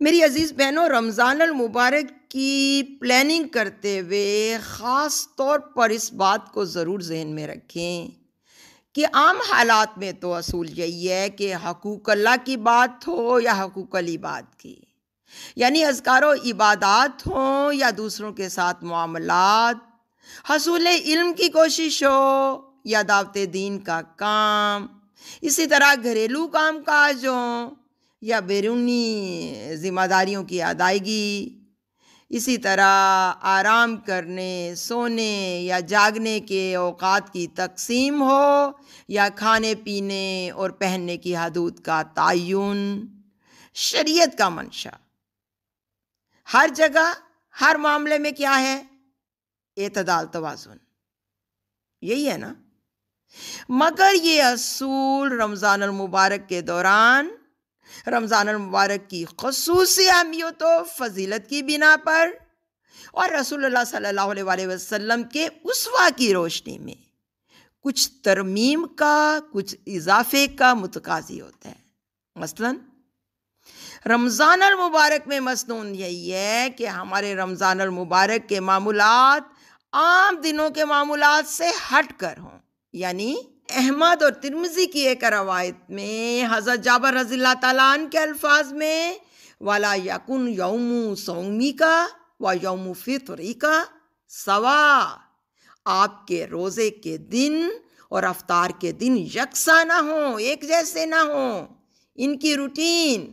میری عزیز بہنوں، رمضان المبارک کی پلاننگ کرتے ہوئے خاص طور پر اس بات کو ضرور ذہن میں رکھیں کہ عام حالات میں تو اصول یہی ہے کہ حقوق اللہ کی بات ہو یا حقوق العباد کی، یعنی اذکار و عبادات ہوں یا دوسروں کے ساتھ معاملات، حصول علم کی کوشش ہو یا دعوت دین کا کام، اسی طرح گھریلو کام کاج ہوں یا بیرونی ذمہ داریوں کی ادائیگی، اسی طرح آرام کرنے، سونے یا جاگنے کے اوقات کی تقسیم ہو یا کھانے پینے اور پہننے کی حدود کا تعین، شریعت کا منشا ہر جگہ ہر معاملے میں کیا ہے؟ اعتدال، توازن، یہی ہے نا؟ مگر یہ اصول رمضان المبارک کے دوران رمضان المبارک کی خصوصی اہمیت و فضیلت کی بنا پر اور رسول اللہ صلی اللہ علیہ وسلم کے اسوہ کی روشنی میں کچھ ترمیم کا، کچھ اضافے کا متقاضی ہوتا ہے۔ مثلاً رمضان المبارک میں مسنون یہی ہے کہ ہمارے رمضان المبارک کے معمولات عام دنوں کے معمولات سے ہٹ کر ہوں، یعنی احمد اور ترمذی کی ایک روایت میں حضرت جابر رضی اللہ تعالیٰ عنہ کے الفاظ میں وَلَا يَكُنْ يَوْمُ صَوْمِكَ وَيَوْمُ فِطْرِكَ سَوَاءً، آپ کے روزے کے دن اور افطار کے دن یکساں نہ ہوں، ایک جیسے نہ ہوں، ان کی روٹین۔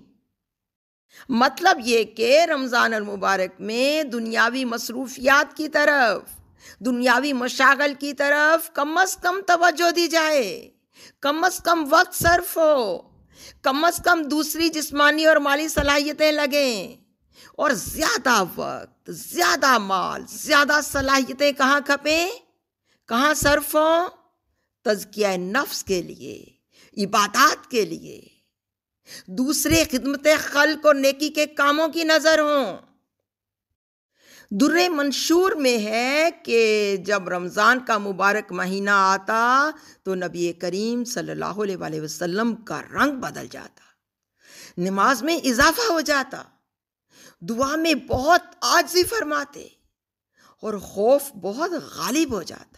مطلب یہ کہ رمضان المبارک میں دنیاوی مصروفیات کی طرف، دنیاوی مشاغل کی طرف کم از کم توجہ دی جائے، کم از کم وقت صرف ہو، کم از کم دوسری جسمانی اور مالی صلاحیتیں لگیں، اور زیادہ وقت، زیادہ مال، زیادہ صلاحیتیں کہاں کھپیں، کہاں صرف ہوں؟ تزکیہ نفس کے لیے، عبادات کے لیے، دوسرے خدمت خلق اور نیکی کے کاموں کی نظر ہوں۔ در منشور میں ہے کہ جب رمضان کا مبارک مہینہ آتا تو نبی کریم صلی اللہ علیہ وسلم کا رنگ بدل جاتا، نماز میں اضافہ ہو جاتا، دعا میں بہت عاجزی فرماتے اور خوف بہت غالب ہو جاتا۔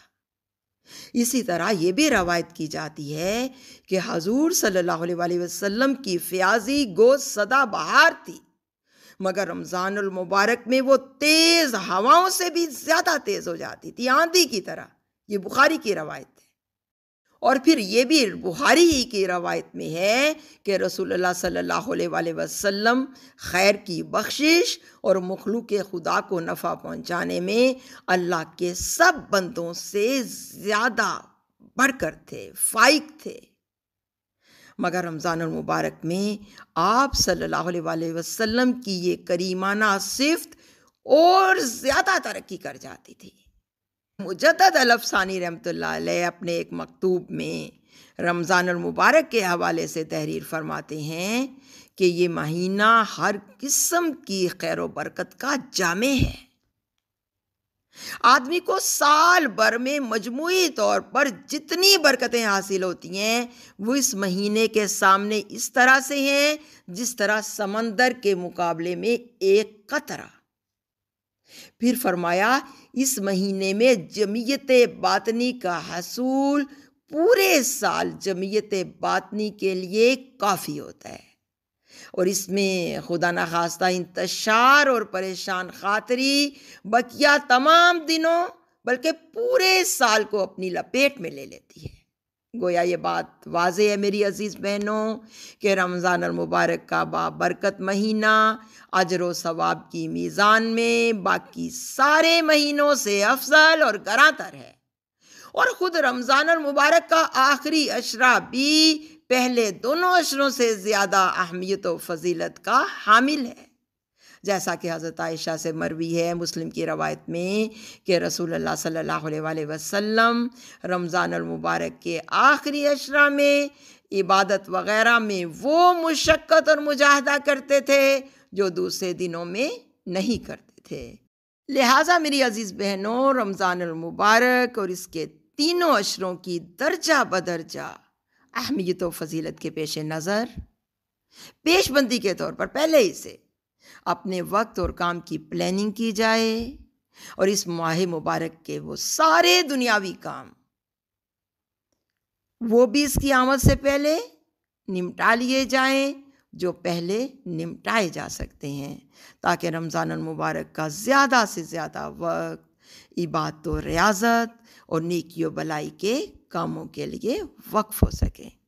اسی طرح یہ بھی روایت کی جاتی ہے کہ حضور صلی اللہ علیہ وسلم کی فیاضی گو سدا بہار تھی، مگر رمضان المبارک میں وہ تیز ہواؤں سے بھی زیادہ تیز ہو جاتی تھی، آندھی کی طرح۔ یہ بخاری کی روایت ہے۔ اور پھر یہ بھی بخاری ہی کی روایت میں ہے کہ رسول اللہ صلی اللہ علیہ وسلم خیر کی بخشش اور مخلوق خدا کو نفع پہنچانے میں اللہ کے سب بندوں سے زیادہ بڑھ کر تھے، فائق تھے، مگر رمضان المبارک میں آپ صلی اللہ علیہ وسلم کی یہ کریمانہ صفت اور زیادہ ترقی کر جاتی تھی۔ مجدد الافسانی رحمۃ اللہ علیہ اپنے ایک مکتوب میں رمضان المبارک کے حوالے سے تحریر فرماتے ہیں کہ یہ مہینہ ہر قسم کی خیر و برکت کا جامع ہے۔ آدمی کو سال بھر میں مجموعی طور پر جتنی برکتیں حاصل ہوتی ہیں وہ اس مہینے کے سامنے اس طرح سے ہیں جس طرح سمندر کے مقابلے میں ایک قطرہ۔ پھر فرمایا اس مہینے میں جمعیت باطنی کا حصول پورے سال جمعیت باطنی کے لیے کافی ہوتا ہے، اور اس میں خدا نخواستہ انتشار اور پریشان خاطری بقیہ تمام دنوں بلکہ پورے سال کو اپنی لپیٹ میں لے لیتی ہے۔ گویا یہ بات واضح ہے میری عزیز بہنوں کہ رمضان المبارک کا بابرکت مہینہ اجر و ثواب کی میزان میں باقی سارے مہینوں سے افضل اور گراں تر ہے، اور خود رمضان المبارک کا آخری عشرہ بھی پہلے دونوں عشروں سے زیادہ اہمیت و فضیلت کا حامل ہے، جیسا کہ حضرت عائشہ سے مروی ہے مسلم کی روایت میں کہ رسول اللہ صلی اللہ علیہ وسلم رمضان المبارک کے آخری عشرہ میں عبادت وغیرہ میں وہ مشقت اور مجاہدہ کرتے تھے جو دوسرے دنوں میں نہیں کرتے تھے۔ لہٰذا میری عزیز بہنوں، رمضان المبارک اور اس کے تینوں عشروں کی درجہ بدرجہ اہمیت و فضیلت کے پیش نظر پیش بندی کے طور پر پہلے ہی سے اپنے وقت اور کام کی پلاننگ کی جائے اور اس ماہ مبارک کے وہ سارے دنیاوی کام وہ بھی اس کی آمد سے پہلے نمٹا لیے جائیں جو پہلے نمٹائے جا سکتے ہیں، تاکہ رمضان المبارک کا زیادہ سے زیادہ وقت عبادت و ریاضت اور نیکی و بلائی کے کاموں کے لیے وقف ہو سکے۔